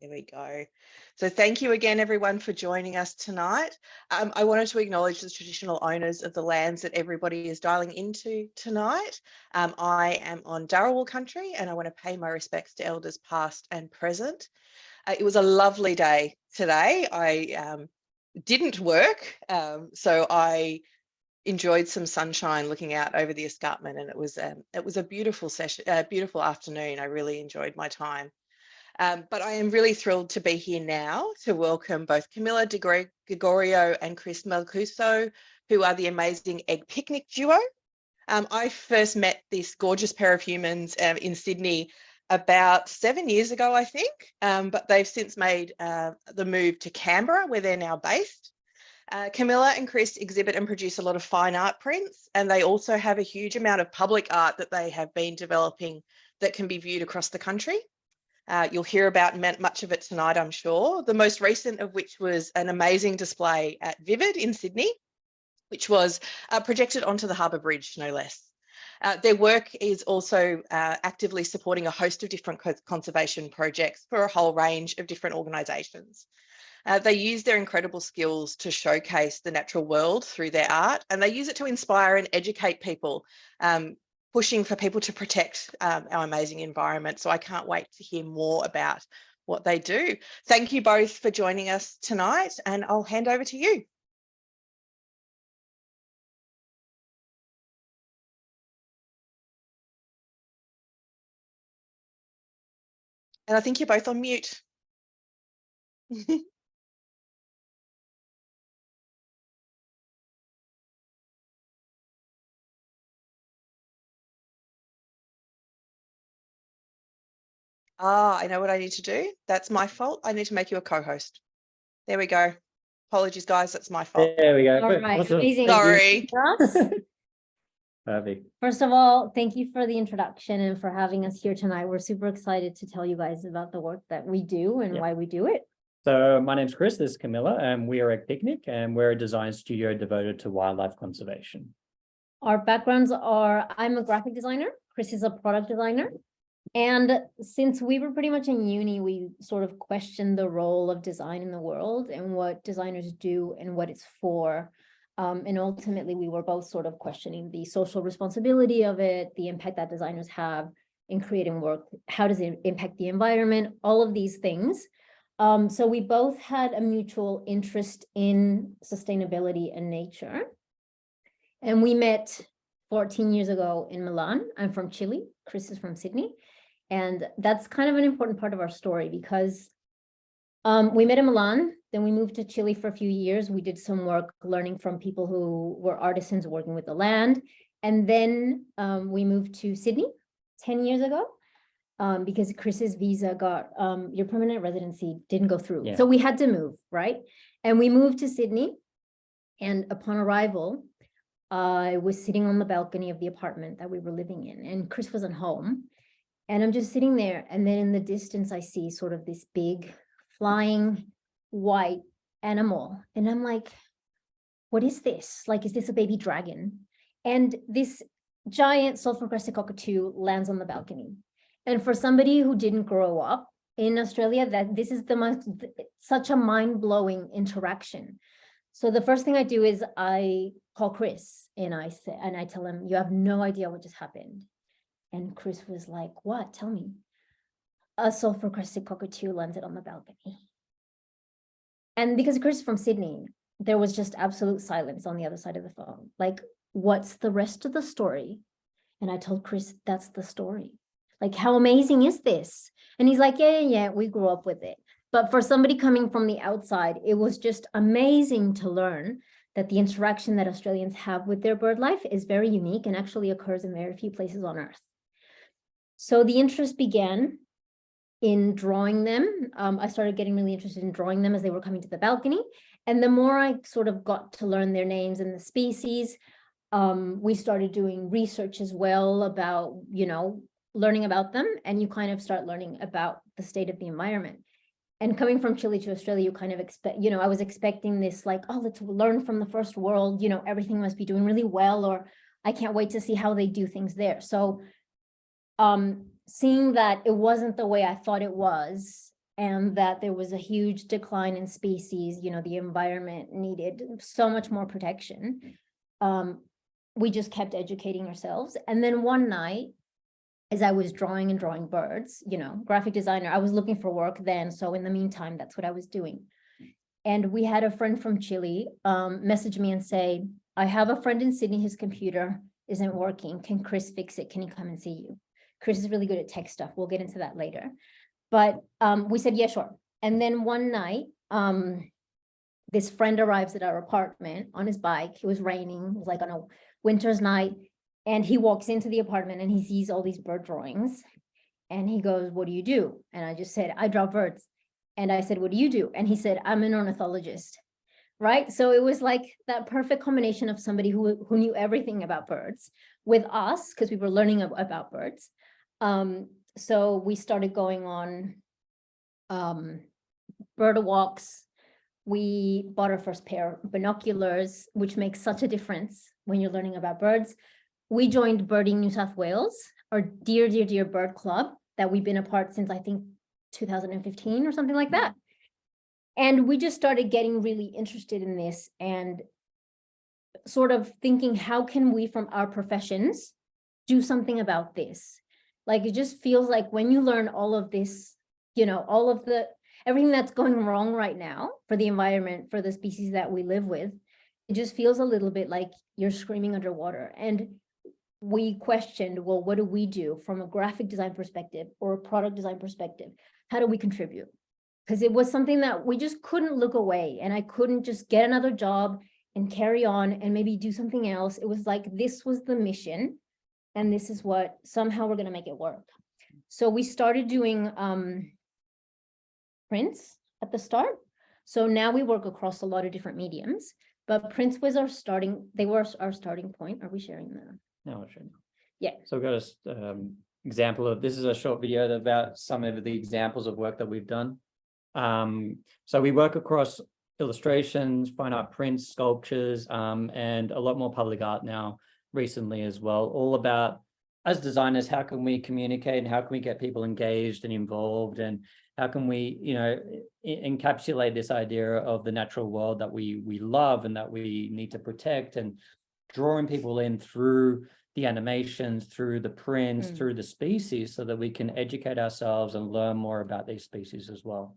There we go. So thank you again, everyone, for joining us tonight. I wanted to acknowledge the traditional owners of the lands that everybody is dialing into tonight. I am on Dharawal country, and I want to pay my respects to elders past and present. It was a lovely day today. I didn't work, so I enjoyed some sunshine looking out over the escarpment, and it was a beautiful session, beautiful afternoon. I really enjoyed my time. But I am really thrilled to be here now to welcome both Camilla Gregorio and Chris Macaluso, who are the amazing Eggpicnic duo. I first met this gorgeous pair of humans in Sydney about 7 years ago, I think, but they've since made the move to Canberra, where they're now based. Camilla and Chris exhibit and produce a lot of fine art prints, and they also have a huge amount of public art that they have been developing that can be viewed across the country. You'll hear about much of it tonight, I'm sure. The most recent of which was an amazing display at Vivid in Sydney, which was projected onto the Harbour Bridge, no less. Their work is also actively supporting a host of different conservation projects for a whole range of different organisations. They use their incredible skills to showcase the natural world through their art, and they use it to inspire and educate people, pushing for people to protect our amazing environment. So I can't wait to hear more about what they do. Thank you both for joining us tonight, and I'll hand over to you. And I think you're both on mute. I know what I need to do. That's my fault. I need to make you a co-host. There we go. Apologies, guys. That's my fault. There we go. All right, Awesome. amazing. Sorry. Perfect. First of all, thank you for the introduction and for having us here tonight. We're super excited to tell you guys about the work that we do and why we do it. So my name's Chris, this is Camilla, and we are Eggpicnic, and we're a design studio devoted to wildlife conservation. Our backgrounds are, I'm a graphic designer, Chris is a product designer. And since we were pretty much in uni, we sort of questioned the role of design in the world and what designers do and what it's for. And ultimately, we were both sort of questioning the social responsibility of it, the impact that designers have in creating work, how does it impact the environment, all of these things. So we both had a mutual interest in sustainability and nature. And we met 14 years ago in Milan. I'm from Chile, Chris is from Sydney. And that's kind of an important part of our story because we met in Milan, then we moved to Chile for a few years. We did some work learning from people who were artisans working with the land. And then we moved to Sydney 10 years ago because Chris's visa got, your permanent residency didn't go through. Yeah. So we had to move, right? And we moved to Sydney. And upon arrival, I was sitting on the balcony of the apartment that we were living in, and Chris wasn't home. And I'm just sitting there, and then in the distance, I see sort of this big flying white animal. And I'm like, what is this? Like, is this a baby dragon? And this giant sulfur-crested cockatoo lands on the balcony. And for somebody who didn't grow up in Australia, that this is such a mind-blowing interaction. So the first thing I do is I call Chris and I tell him, you have no idea what just happened. And Chris was like, what? Tell me. A sulfur-crested cockatoo landed on the balcony. And because Chris is from Sydney, there was just absolute silence on the other side of the phone. Like, what's the rest of the story? And I told Chris, that's the story. Like, how amazing is this? And he's like, yeah, we grew up with it. But for somebody coming from the outside, it was just amazing to learn that the interaction that Australians have with their bird life is very unique and actually occurs in very few places on Earth. So the interest began in drawing them. I started getting really interested in drawing them as they were coming to the balcony. And the more I sort of got to learn their names and the species, we started doing research as well about, learning about them. And you kind of start learning about the state of the environment. And coming from Chile to Australia, you kind of expect, I was expecting this like, oh, let's learn from the first world, everything must be doing really well, or I can't wait to see how they do things there. So seeing that it wasn't the way I thought it was, and that there was a huge decline in species, the environment needed so much more protection. We just kept educating ourselves. And then one night, as I was drawing birds, graphic designer, I was looking for work then. So in the meantime, that's what I was doing. And we had a friend from Chile message me and say, I have a friend in Sydney, his computer isn't working. Can Chris fix it? Can he come and see you? Chris is really good at tech stuff. We'll get into that later. But we said, yeah, sure. And then one night, this friend arrives at our apartment on his bike. It was raining. It was like on a winter's night. And he walks into the apartment and he sees all these bird drawings. And he goes, what do you do? And I just said, I draw birds. And I said, what do you do? And he said, I'm an ornithologist. Right. So it was like that perfect combination of somebody who knew everything about birds with us, because we were learning about birds. So we started going on bird walks. We bought our first pair of binoculars, which makes such a difference when you're learning about birds. We joined Birding New South Wales, our dear bird club that we've been a part since, I think, 2015 or something like that. And we just started getting really interested in this and sort of thinking, how can we from our professions do something about this? Like, it just feels like when you learn all of this, all of everything that's going wrong right now for the environment, for the species that we live with, it just feels a little bit like you're screaming underwater. And we questioned, well, what do we do from a graphic design perspective or a product design perspective? How do we contribute? Because it was something that we just couldn't look away, and I couldn't just get another job and carry on and maybe do something else. It was like, this was the mission, and this is what somehow we're going to make it work. So we started doing prints at the start. So now we work across a lot of different mediums, but prints was our starting point. Are we sharing that? No, I shouldn't. Yeah. So we've got an example of, this is a short video about some of the examples of work that we've done. So we work across illustrations, fine art prints, sculptures, and a lot more public art now recently as well, all about, as designers, how can we communicate and how can we get people engaged and involved, and how can we, encapsulate this idea of the natural world that we love and that we need to protect, and drawing people in through the animations, through the prints, through the species, so that we can educate ourselves and learn more about these species as well.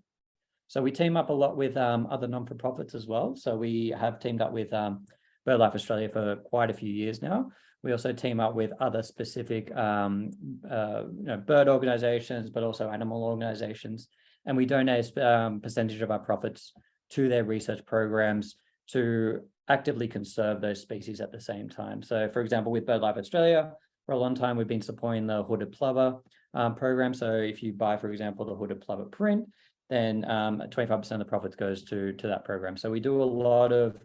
So we team up a lot with other non-for-profits as well. So we have teamed up with BirdLife Australia for quite a few years now. We also team up with other specific bird organizations, but also animal organizations. And we donate a percentage of our profits to their research programs to actively conserve those species at the same time. So for example, with BirdLife Australia, for a long time, we've been supporting the hooded plover program. So if you buy, for example, the hooded plover print, then 25% of the profits goes to that program. So we do a lot of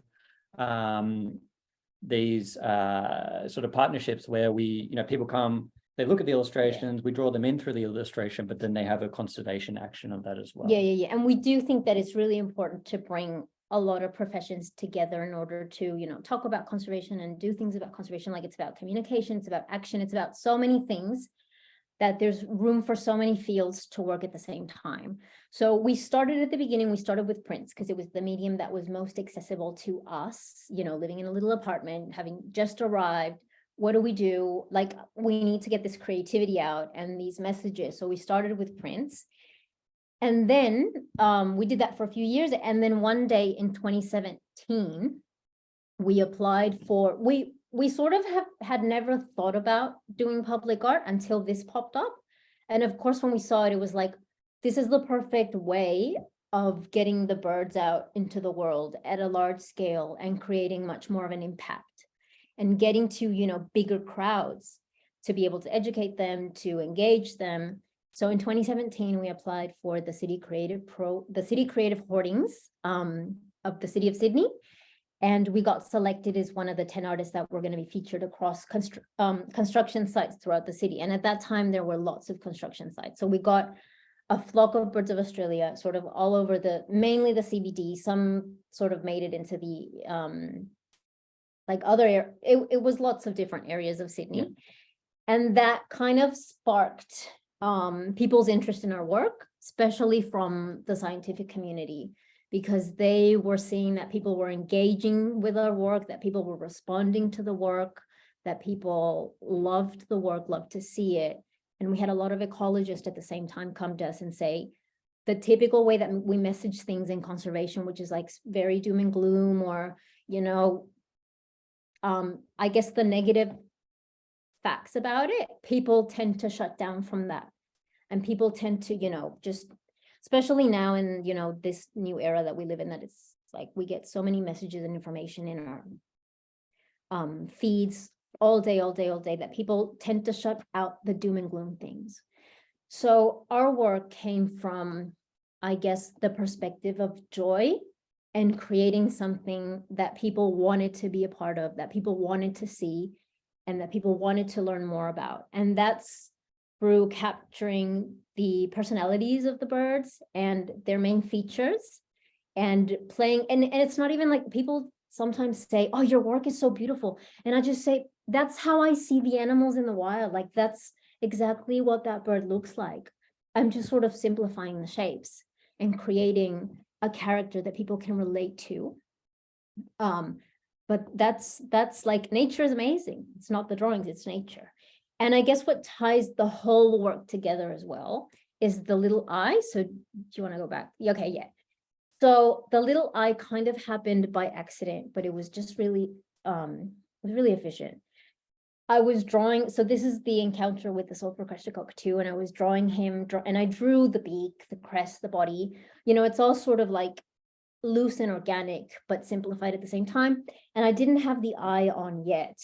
these sort of partnerships where we, people come, they look at the illustrations, we draw them in through the illustration, but then they have a conservation action of that as well. Yeah. And we do think that it's really important to bring a lot of professions together in order to, talk about conservation and do things about conservation. Like, it's about communication, it's about action, it's about so many things, that there's room for so many fields to work at the same time. So we started at the beginning, we started with prints because it was the medium that was most accessible to us, living in a little apartment, having just arrived. What do we do? Like, we need to get this creativity out and these messages. So we started with prints. And then we did that for a few years. And then one day in 2017, we applied for, we sort of had never thought about doing public art until this popped up. And of course, when we saw it, it was like, this is the perfect way of getting the birds out into the world at a large scale and creating much more of an impact and getting to, bigger crowds to be able to educate them, to engage them. So in 2017, we applied for the City Creative Hoardings of the City of Sydney. And we got selected as one of the 10 artists that were going to be featured across construction sites throughout the city. And at that time, there were lots of construction sites. So we got a flock of birds of Australia, sort of all over mainly the CBD. Some sort of made it into the, it was lots of different areas of Sydney. Yeah. And that kind of sparked people's interest in our work, especially from the scientific community, because they were seeing that people were engaging with our work, that people were responding to the work, that people loved the work, loved to see it. And we had a lot of ecologists at the same time come to us and say, the typical way that we message things in conservation, which is like very doom and gloom, or, you know, I guess the negative facts about it, people tend to shut down from that. And people tend to, you know, just, especially now in, you know, this new era that we live in, that it's like we get so many messages and information in our feeds all day, that people tend to shut out the doom and gloom things. So our work came from, I guess, the perspective of joy and creating something that people wanted to be a part of, that people wanted to see, and that people wanted to learn more about. And that's through capturing the personalities of the birds and their main features, and playing, and it's not even like, people sometimes say, oh, your work is so beautiful. And I just say, that's how I see the animals in the wild. Like, that's exactly what that bird looks like. I'm just sort of simplifying the shapes and creating a character that people can relate to. But that's like, nature is amazing. It's not the drawings, it's nature. And I guess what ties the whole work together as well is the little eye. So do you want to go back? Okay, yeah. So the little eye kind of happened by accident, but it was just really, really efficient. I was drawing, so this is the encounter with the sulfur-crested cockatoo, and I was drawing him, and I drew the beak, the crest, the body. You know, it's all sort of like loose and organic, but simplified at the same time. And I didn't have the eye on yet.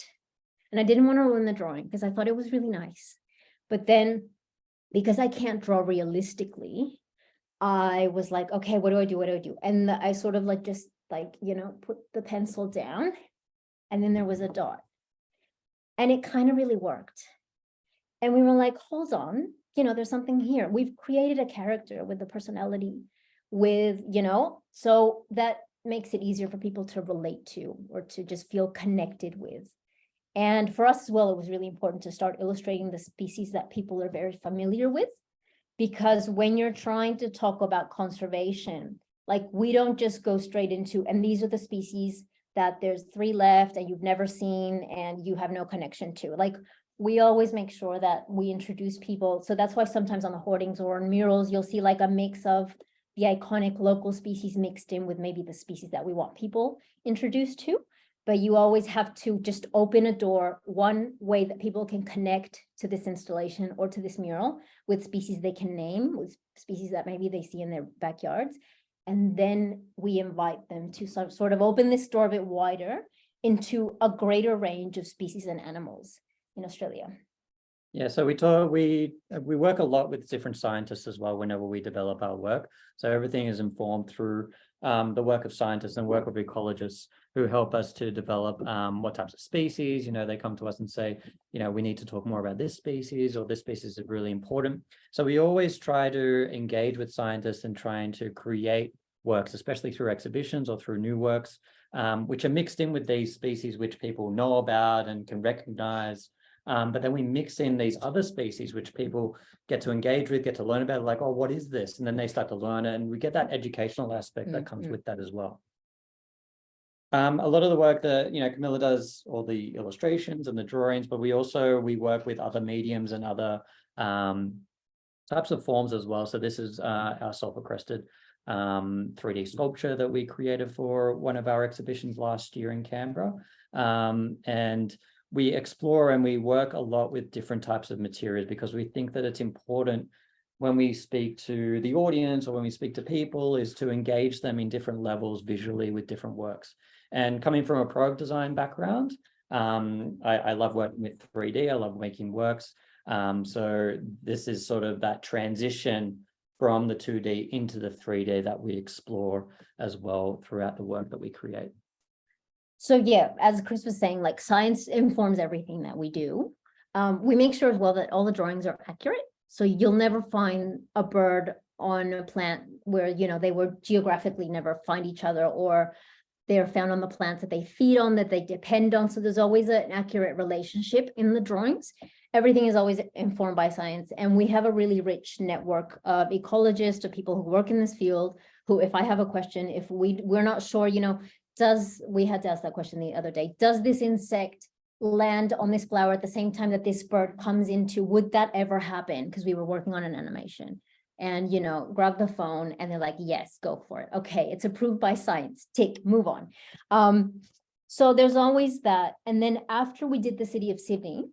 And I didn't want to ruin the drawing because I thought it was really nice. But then, because I can't draw realistically, I was like, okay, what do I do? What do I do? And I sort of like, just like, you know, put the pencil down, and then there was a dot. And it kind of really worked. And we were like, hold on, you know, there's something here. We've created a character with the personality, with, you know, so that makes it easier for people to relate to, or to just feel connected with. And for us as well, it was really important to start illustrating the species that people are very familiar with, because when you're trying to talk about conservation, like, we don't just go straight into, and these are the species that there's 3 left and you've never seen and you have no connection to. Like, we always make sure that we introduce people. So that's why sometimes on the hoardings or on murals, you'll see like a mix of the iconic local species mixed in with maybe the species that we want people introduced to. But you always have to just open a door, one way that people can connect to this installation or to this mural, with species they can name, with species that maybe they see in their backyards. And then we invite them to sort of open this door a bit wider into a greater range of species and animals in Australia. Yeah, so we work a lot with different scientists as well whenever we develop our work. So everything is informed through the work of scientists and work of ecologists who help us to develop what types of species. You know, they come to us and say, you know, we need to talk more about this species, or this species is really important. So we always try to engage with scientists and trying to create works, especially through exhibitions or through new works, which are mixed in with these species which people know about and can recognize. But then we mix in these other species which people get to engage with, get to learn about, like, oh, what is this? And then they start to learn it, and we get that educational aspect that comes with that as well. A lot of the work that, you know, Camilla does, all the illustrations and the drawings, but we work with other mediums and other types of forms as well. So this is our sulfur-crested 3D sculpture that we created for one of our exhibitions last year in Canberra. And we explore and we work a lot with different types of materials, because we think that it's important when we speak to the audience or when we speak to people, is to engage them in different levels visually with different works. And coming from a product design background, I love working with 3D. I love making works. So this is sort of that transition from the 2D into the 3D that we explore as well throughout the work that we create. So yeah, as Chris was saying, like, science informs everything that we do. We make sure as well that all the drawings are accurate. So you'll never find a bird on a plant where, you know, they were geographically never find each other, or they're found on the plants that they feed on, that they depend on. So there's always an accurate relationship in the drawings. everything is always informed by science. And we have a really rich network of ecologists, of people who work in this field, who, if I have a question, if we're not sure, we had to ask that question the other day, does this insect land on this flower at the same time that this bird comes into, would that ever happen? Because we were working on an animation. And, grab the phone and they're like, yes, go for it. Okay, it's approved by science. Tick, move on. So there's always that. And then after we did the city of Sydney,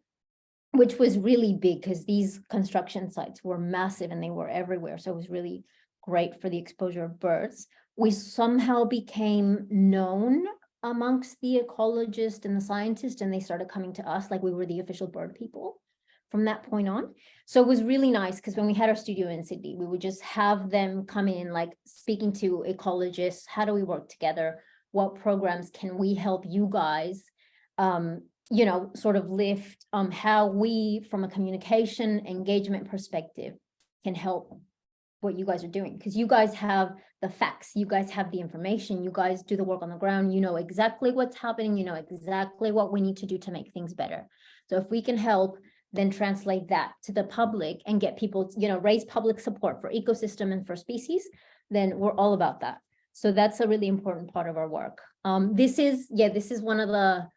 which was really big because these construction sites were massive and they were everywhere. So it was really great for the exposure of birds. We somehow became known amongst the ecologists and the scientists, and they started coming to us like we were the official bird people from that point on. So it was really nice because when we had our studio in Sydney, we would just have them come in, like speaking to ecologists. How do we work together? What programs can we help you guys, sort of lift how we, from a communication engagement perspective, can help what you guys are doing, because you guys have the facts, you guys have the information, you guys do the work on the ground, you know exactly what's happening, you know exactly what we need to do to make things better. So if we can help, then translate that to the public and get people, raise public support for ecosystem and for species, then we're all about that. So that's a really important part of our work. This is one of the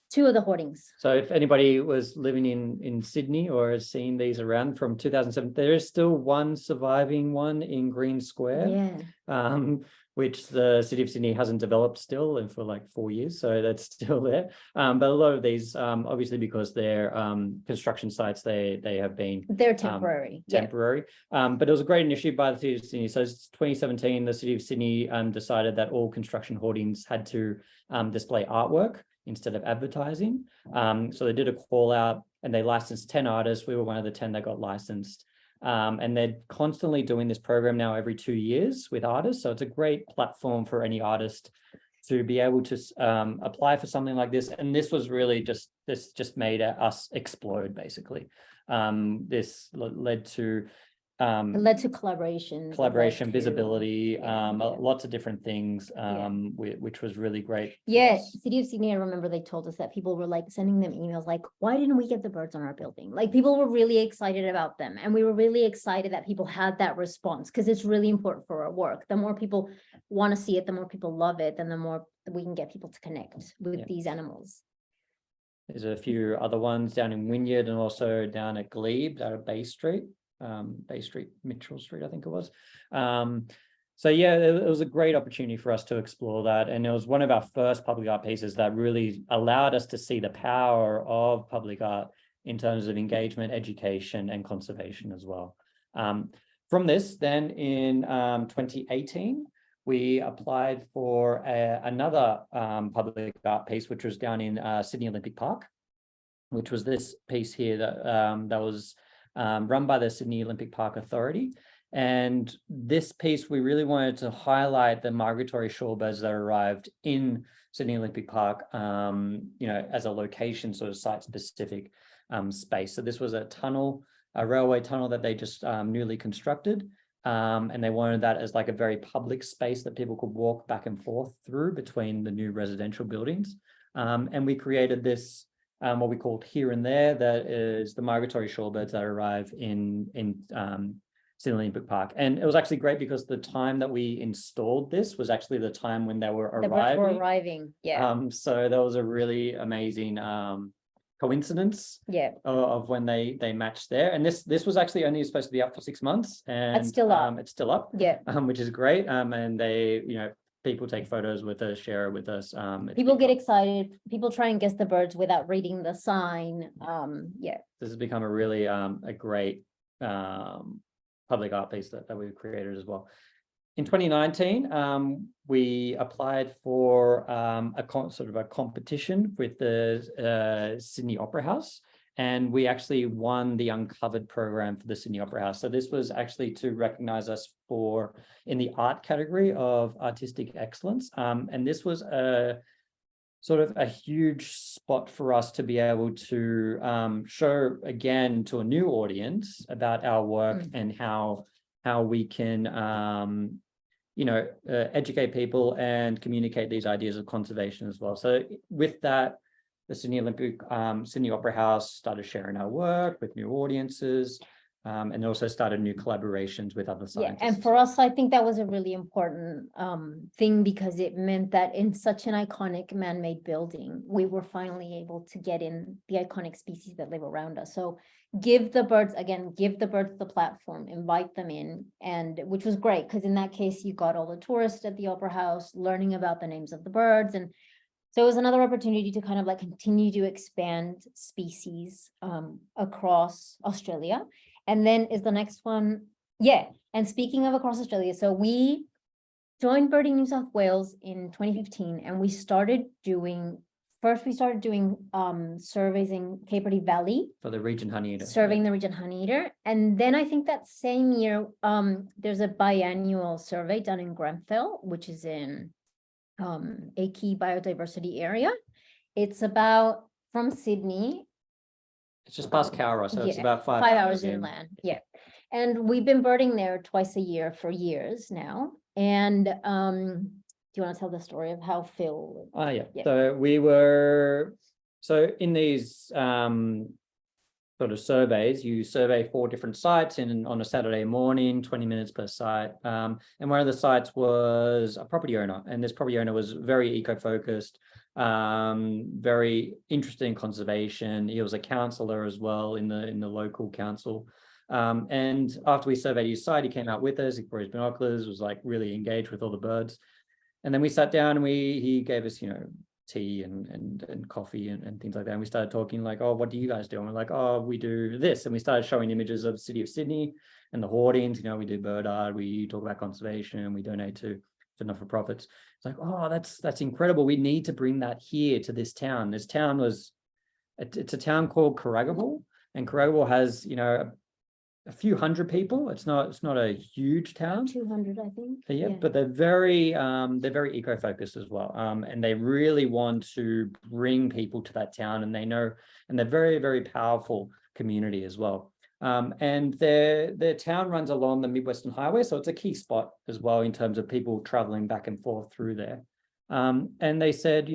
two of the hoardings. So if anybody was living in Sydney or has seen these around from 2007, there is still one surviving one in Green Square, which the City of Sydney hasn't developed still and for like 4 years. So that's still there. But a lot of these, obviously because they're construction sites, they have been. They're temporary. But it was a great initiative by the City of Sydney. So it's 2017, the City of Sydney decided that all construction hoardings had to display artwork instead of advertising. So they did a call out and they licensed 10 artists. We were one of the 10 that got licensed. And they're constantly doing this program now every 2 years with artists. So it's a great platform for any artist to be able to apply for something like this. And this was really just made us explode, basically. This led to it led to collaboration, visibility, lots of different things, which was really great. City of Sydney, I remember they told us that people were like sending them emails like, why didn't we get the birds on our building? Like people were really excited about them, and we were really excited that people had that response, because it's really important for our work. The more people want to see it, the more people love it, and the more we can get people to connect with these animals. There's a few other ones down in Wynyard and also down at Glebe, down at Bay Street. Mitchell Street, I think it was. So yeah, it was a great opportunity for us to explore that. And it was one of our first public art pieces that really allowed us to see the power of public art in terms of engagement, education, and conservation as well. From this, then in 2018, we applied for another public art piece, which was down in Sydney Olympic Park, which was this piece here that was run by the Sydney Olympic Park Authority. And this piece, we really wanted to highlight the migratory shorebirds that arrived in Sydney Olympic Park, as a location, sort of site-specific space. So this was a railway tunnel that they just newly constructed. And they wanted that as like a very public space that people could walk back and forth through between the new residential buildings. And we created this what we called Here and There, that is the migratory shorebirds that arrive in Sydney Olympic Park. And it was actually great because the time that we installed this was actually the time when they were arriving. So that was a really amazing coincidence of when they matched there. And this was actually only supposed to be up for 6 months, and it's still up, which is great. And they, people take photos with us, share it with us. People get excited. People try and guess the birds without reading the sign. This has become a really a great public art piece that we've created as well. In 2019, we applied for a competition with the Sydney Opera House, and we actually won the Uncovered program for the Sydney Opera House. So this was actually to recognize us in the art category of artistic excellence. And this was a sort of a huge spot for us to be able to show again to a new audience about our work and how we can educate people and communicate these ideas of conservation as well. So with that, the Sydney Opera House started sharing our work with new audiences, and also started new collaborations with other scientists. And for us, I think that was a really important thing, because it meant that in such an iconic man-made building, we were finally able to get in the iconic species that live around us. So give the birds the platform, invite them in, and which was great, because in that case, you got all the tourists at the Opera House learning about the names of the birds. And so it was another opportunity to kind of like continue to expand species across Australia. And then is the next one. Yeah. And speaking of across Australia, so we joined Birding New South Wales in 2015, and we started doing surveys in Cape Verde Valley for the region honeyeater. Serving the region honeyeater. And then I think that same year, there's a biannual survey done in Grenfell, which is in a key biodiversity area. It's about from Sydney. It's just past Cowra, so it's Yeah, about 5 hours inland. Yeah. And we've been birding there twice a year for years now. And do you want to tell the story of how Phil? Yeah. Yeah. So in these sort of surveys, you survey 4 different sites on a Saturday morning, 20 minutes per site. And one of the sites was a property owner, and this property owner was very eco-focused, very interested in conservation. He was a councillor as well in the local council. And after we surveyed his site, he came out with us, he brought his binoculars, was like really engaged with all the birds. And then we sat down and he gave us, tea and coffee and things like that. And we started talking like, oh, what do you guys do? And we're like, oh, we do this. And we started showing images of the city of Sydney and the hoardings. We do bird art, we talk about conservation, we donate to not-for-profits. It's like, oh, that's incredible. We need to bring that here to this town. This town it's a town called Carragable, and Carragable has, a few hundred people. It's not a huge town. 200, I think. Yeah, but they're very eco-focused as well. And they really want to bring people to that town, and they're very, very powerful community as well. And their town runs along the Mid-Western Highway, so it's a key spot as well in terms of people traveling back and forth through there. And they said,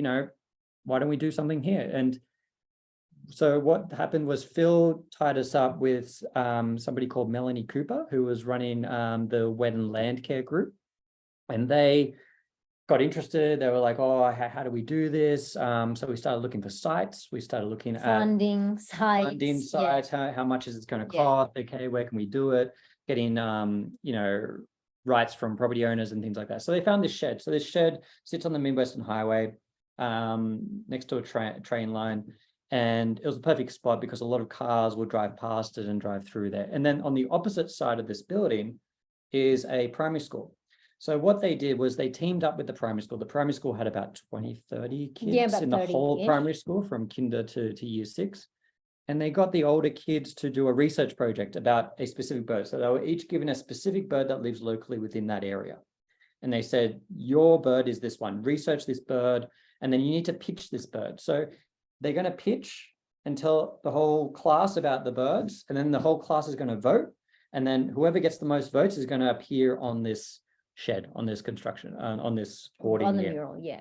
why don't we do something here? And so what happened was Phil tied us up with somebody called Melanie Cooper, who was running the Wet and Land Care group. And they got interested. They were like, oh, how do we do this? So we started looking for sites. We started looking at funding sites. Yeah. How much is it going to cost? Okay, where can we do it? Getting, rights from property owners and things like that. So they found this shed. So this shed sits on the Mid-Western Highway next to a train line. And it was a perfect spot because a lot of cars would drive past it and drive through there. And then on the opposite side of this building is a primary school. So what they did was they teamed up with the primary school. The primary school had about 20, 30 kids in the whole primary school from kinder to year 6. And they got the older kids to do a research project about a specific bird. So they were each given a specific bird that lives locally within that area. And they said, your bird is this one, research this bird, and then you need to pitch this bird. So they're going to pitch and tell the whole class about the birds, and then the whole class is going to vote. And then whoever gets the most votes is going to appear on this shed, on this construction, on this hoarding. On the mural, yeah.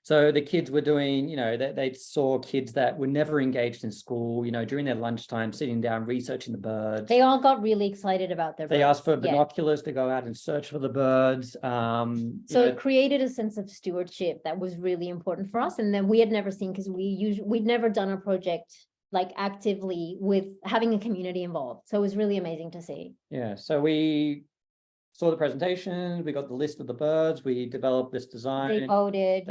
So the kids were doing, they saw kids that were never engaged in school, during their lunchtime, sitting down, researching the birds. They all got really excited about their birds. They asked for binoculars to go out and search for the birds. So it created a sense of stewardship that was really important for us. And then we had never seen, because we'd never done a project like actively with having a community involved. So it was really amazing to see. Yeah, so we saw the presentation, we got the list of the birds, we developed this design. They voted.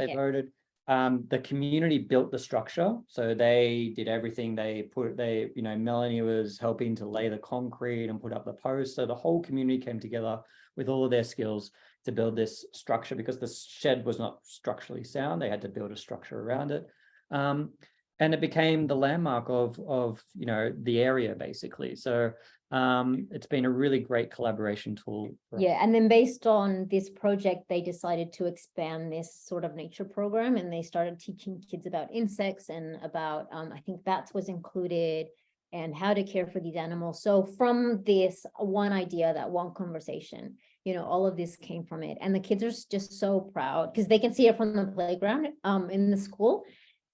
The community built the structure, so they did everything. Melanie was helping to lay the concrete and put up the posts. So the whole community came together with all of their skills to build this structure, because the shed was not structurally sound. They had to build a structure around it. And it became the landmark of the area, basically. So it's been a really great collaboration tool. And then based on this project, they decided to expand this sort of nature program, and they started teaching kids about insects and about, I think bats was included, and how to care for these animals. So from this one idea, that one conversation, all of this came from it. And the kids are just so proud because they can see it from the playground in the school.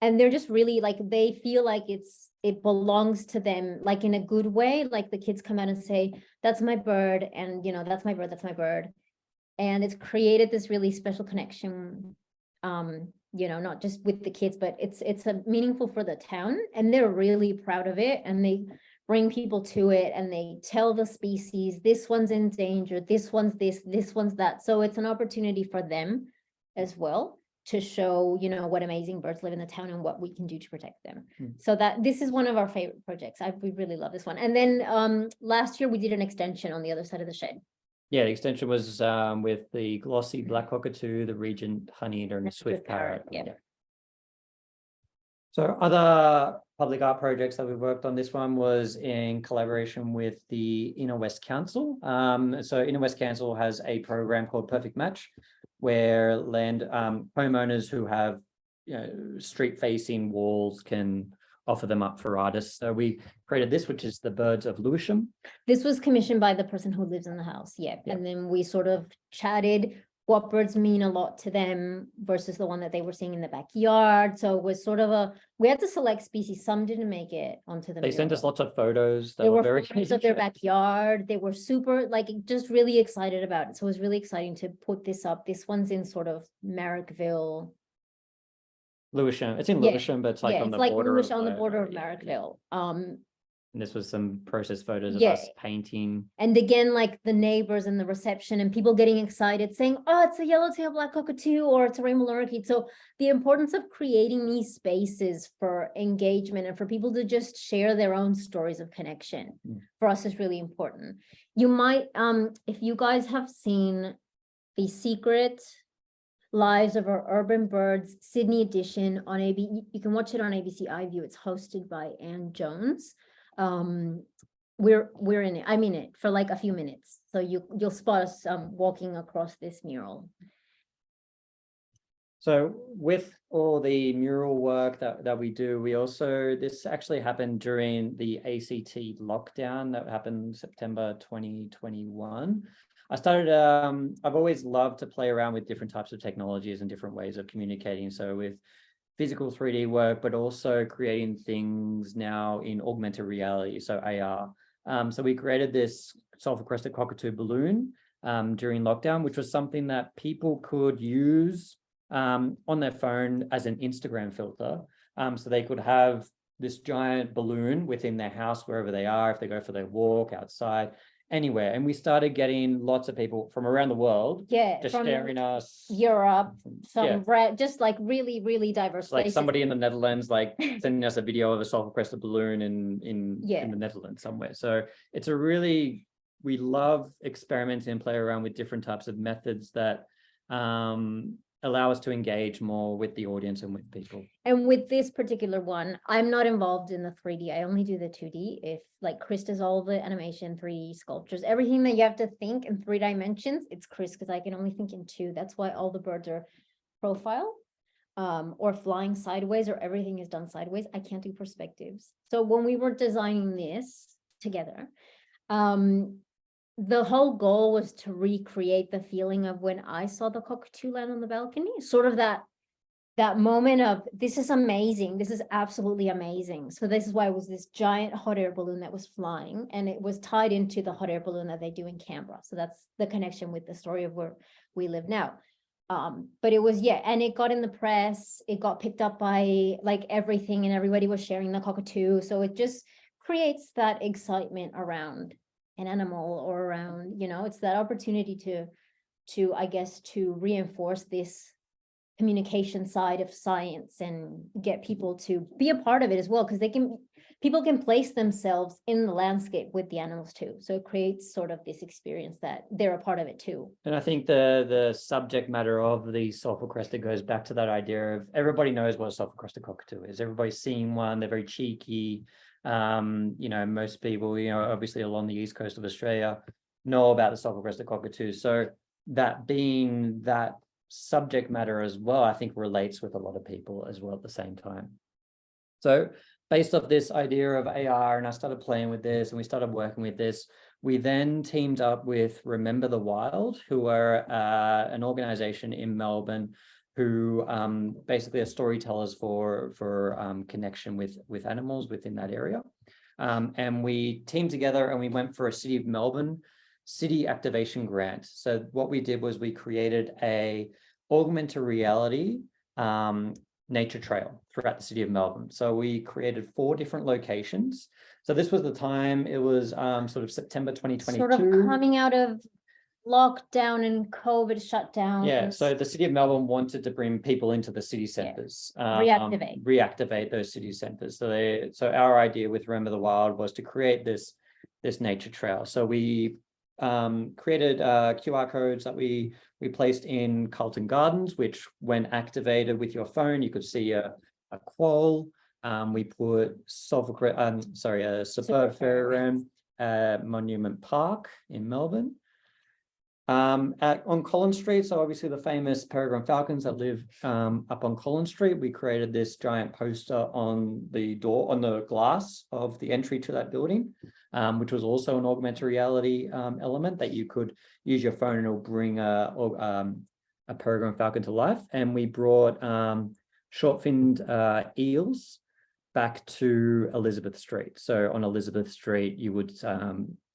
and they're just really like, they feel like it belongs to them, like in a good way. Like the kids come out and say, that's my bird, and you know, that's my bird, that's my bird. And it's created this really special connection, you know, not just with the kids, but it's a meaningful for the town, and they're really proud of it, and they bring people to it, and they tell the species, this one's in danger, this one's this one's that. So it's an opportunity for them as well to show, you know, what amazing birds live in the town and what we can do to protect them. So that this is one of our favorite projects. We really love this one. And then last year we did an extension on the other side of the shed. Yeah, the extension was with the glossy black cockatoo, the regent honeyeater, and the swift parrot. Yeah. So other public art projects that we worked on, this one was in collaboration with the Inner West Council. So Inner West Council has a program called Perfect Match, where homeowners who have, you know, street facing walls can offer them up for artists. So we created this, which is the birds of Lewisham. This was commissioned by the person who lives in the house. Yeah. And then we sort of chatted what birds mean a lot to them versus the one that they were seeing in the backyard. So it was sort of we had to select species. Some didn't make it onto the They sent us mural. lots of photos. There were very photos of their backyard. They were super, like, just really excited about it. So it was really exciting to put this up. This one's in sort of Marrickville. Lewisham. It's in Yeah. Lewisham, but it's like Yeah, on it's the like border. Lewisham, on the of, border of yeah, Marrickville. And this was some process photos of Yeah. us painting. And again, like the neighbors and the reception and people getting excited saying, oh, it's a yellowtail black cockatoo or it's a rainbow lorikeet. So the importance of creating these spaces for engagement and for people to just share their own stories of connection for us is really important. You might, if you guys have seen The Secret Lives of Our Urban Birds Sydney edition on ABC, you can watch it on ABC iView. It's hosted by Ann Jones. We're in it. I'm in it for like a few minutes, so you'll spot us walking across this mural. So with all the mural work that we do, we also, this actually happened during the ACT lockdown that happened September 2021. I started, I've always loved to play around with different types of technologies and different ways of communicating. So with physical 3D work, but also creating things now in augmented reality, so AR. So we created this sulfur-crested cockatoo balloon during lockdown, which was something that people could use on their phone as an Instagram filter. So they could have this giant balloon within their house, wherever they are, if they go for their walk outside, anywhere. And we started getting lots of people from around the world, just sharing us. Europe, just like really, really diverse like places. Somebody in the Netherlands, like sending us a video of a sulfur-crested balloon in the Netherlands somewhere. So it's we love experimenting and play around with different types of methods that allow us to engage more with the audience and with people. And with this particular one, I'm not involved in the 3D. I only do the 2D. If like Chris does all the animation, 3D sculptures, everything that you have to think in 3 dimensions, it's Chris, because I can only think in 2. That's why all the birds are profile or flying sideways, or everything is done sideways. I can't do perspectives. So when we were designing this together, the whole goal was to recreate the feeling of when I saw the cockatoo land on the balcony, sort of that moment of, this is amazing. This is absolutely amazing. So this is why it was this giant hot air balloon that was flying, and it was tied into the hot air balloon that they do in Canberra. So that's the connection with the story of where we live now. But it was, and it got in the press, it got picked up by like everything, and everybody was sharing the cockatoo. So it just creates that excitement around an animal, or around, it's that opportunity to I guess to reinforce this communication side of science and get people to be a part of it as well, because people can place themselves in the landscape with the animals too. So it creates sort of this experience that they're a part of it too. And I think the subject matter of the sulfur-crested goes back to that idea of everybody knows what a sulfur-crested cockatoo is. Everybody's seen one. They're very cheeky. Most people, obviously along the east coast of Australia, know about the sulfur-crested cockatoo. So that being that subject matter as well, I think relates with a lot of people as well at the same time. So based off this idea of AR, and I started playing with this and we started working with this, we then teamed up with Remember the Wild, who are an organization in Melbourne who basically are storytellers for connection with animals within that area. And we teamed together and we went for a City of Melbourne city activation grant. So what we did was we created a augmented reality nature trail throughout the City of Melbourne. So we created 4 different locations. So this was the time, it was sort of September 2022. Sort of coming out of lockdown and COVID shutdown. Yeah, so the City of Melbourne wanted to bring people into the city centres, reactivate those city centres. So our idea with Remember the Wild was to create this nature trail. So we created QR codes that we placed in Carlton Gardens, which when activated with your phone, you could see a quoll. We put a suburb fairground at Monument Park in Melbourne. On Collins Street, so obviously the famous peregrine falcons that live up on Collins Street, we created this giant poster on the door, on the glass of the entry to that building, which was also an augmented reality element that you could use your phone and it'll bring a peregrine falcon to life. And we brought short-finned eels back to Elizabeth Street. So on Elizabeth Street, you would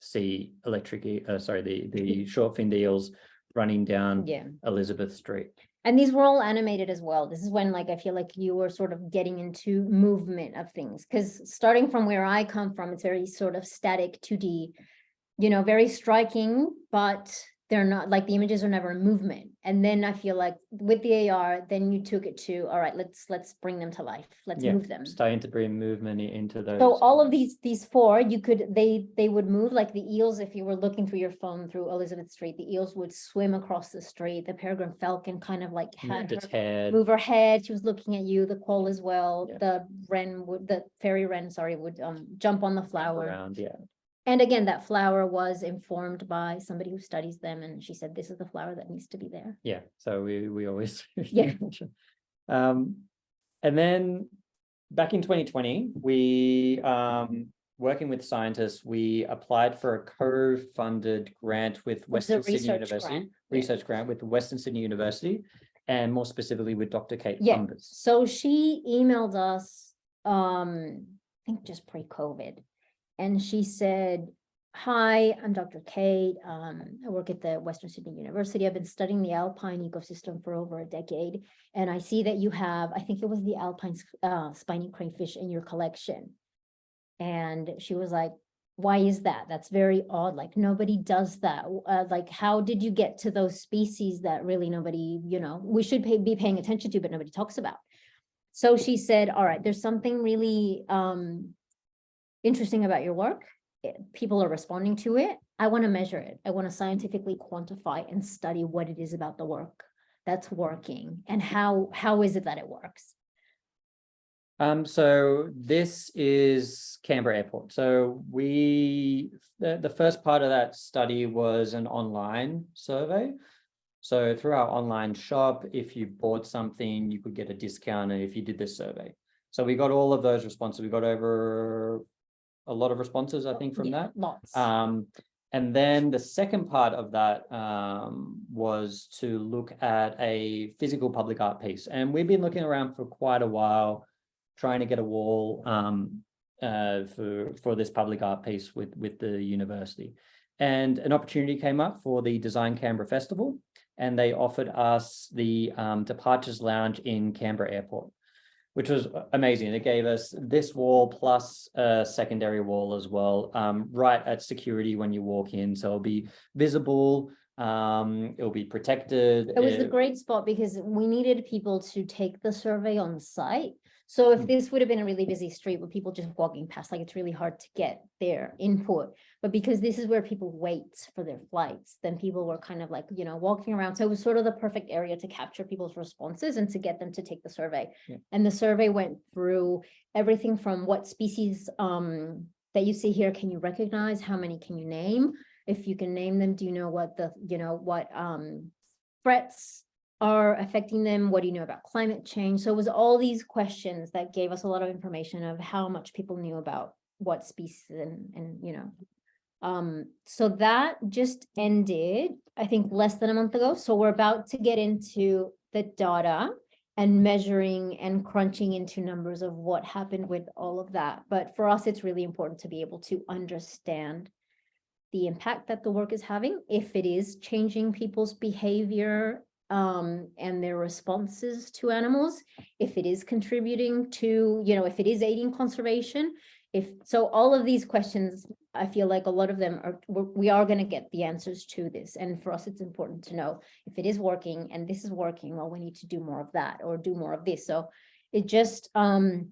see the short-finned eels running down Elizabeth Street. And these were all animated as well. This is when, like, I feel like you were sort of getting into movement of things, because starting from where I come from, it's very sort of static 2D, very striking, but they're not, like, the images are never in movement. And then I feel like with the AR, then you took it to, all right, let's bring them to life. Let's move them. Starting to bring movement into those. So all of these 4, they would move, like the eels. If you were looking through your phone through Elizabeth Street, the eels would swim across the street. The peregrine falcon kind of like had its head. Move her head. She was looking at you. The quoll as well. Yeah. The fairy wren, would jump on the flower. Around, yeah. And again, that flower was informed by somebody who studies them, and she said, "This is the flower that needs to be there." Yeah, so we always Yeah. And then back in 2020, we working with scientists, we applied for a co-funded grant with Western Sydney University, research grant with Western Sydney University, and more specifically with Dr. Kate Cumbers. So she emailed us, I think just pre-COVID. And she said, "Hi, I'm Dr. Kate. I work at the Western Sydney University. I've been studying the alpine ecosystem for over a decade. And I see that you have, I think it was the alpine spiny crayfish in your collection." And she was like, "Why is that? That's very odd. Like, nobody does that. Like, how did you get to those species that really nobody, we should be paying attention to, but nobody talks about?" So she said, "All right, there's something really interesting about your work. People are responding to it. I want to measure it. I want to scientifically quantify and study what it is about the work that's working, and how is it that it works?" So this is Canberra Airport. So the first part of that study was an online survey. So through our online shop, if you bought something, you could get a discount if you did this survey. So we got all of those responses. We got over a lot of responses, I think, from that. Lots. And then the second part of that was to look at a physical public art piece. And we've been looking around for quite a while, trying to get a wall for this public art piece with the university. And an opportunity came up for the Design Canberra Festival, and they offered us the Departures Lounge in Canberra Airport, which was amazing. They gave us this wall plus a secondary wall as well, right at security when you walk in. So it'll be visible, it'll be protected. It was a great spot because we needed people to take the survey on site. So if this would have been a really busy street with people just walking past, like, it's really hard to get their input. But because this is where people wait for their flights, then people were kind of like, walking around. So it was sort of the perfect area to capture people's responses and to get them to take the survey. Yeah. And the survey went through everything from what species that you see here can you recognize? How many can you name? If you can name them, do you know what threats are affecting them? What do you know about climate change? So it was all these questions that gave us a lot of information of how much people knew about what species so that just ended, I think, less than a month ago. So we're about to get into the data and measuring and crunching into numbers of what happened with all of that. But for us, it's really important to be able to understand the impact that the work is having, if it is changing people's behavior and their responses to animals, if it is contributing to, if it is aiding conservation. So all of these questions, I feel like a lot of them we are going to get the answers to this. And for us, it's important to know if it is working and this is working, well, we need to do more of that or do more of this. So it just, it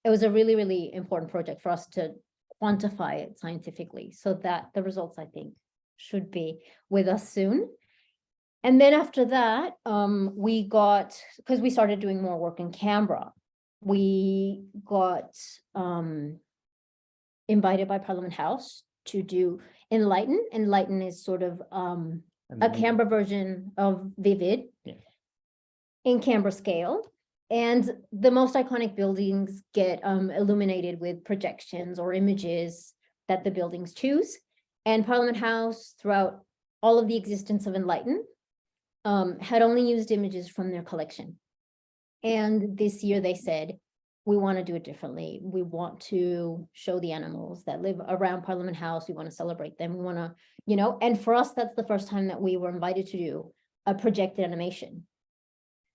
was a really, really important project for us to quantify it scientifically, so that the results, I think, should be with us soon. And then after that, we got, because we started doing more work in Canberra, we got invited by Parliament House to do Enlighten. Enlighten is sort of a Canberra version of Vivid in Canberra scale. And the most iconic buildings get illuminated with projections or images that the buildings choose. And Parliament House, throughout all of the existence of Enlighten, had only used images from their collection. And this year they said, we want to do it differently. We want to show the animals that live around Parliament House. We want to celebrate them. We want to, and for us, that's the first time that we were invited to do a projected animation.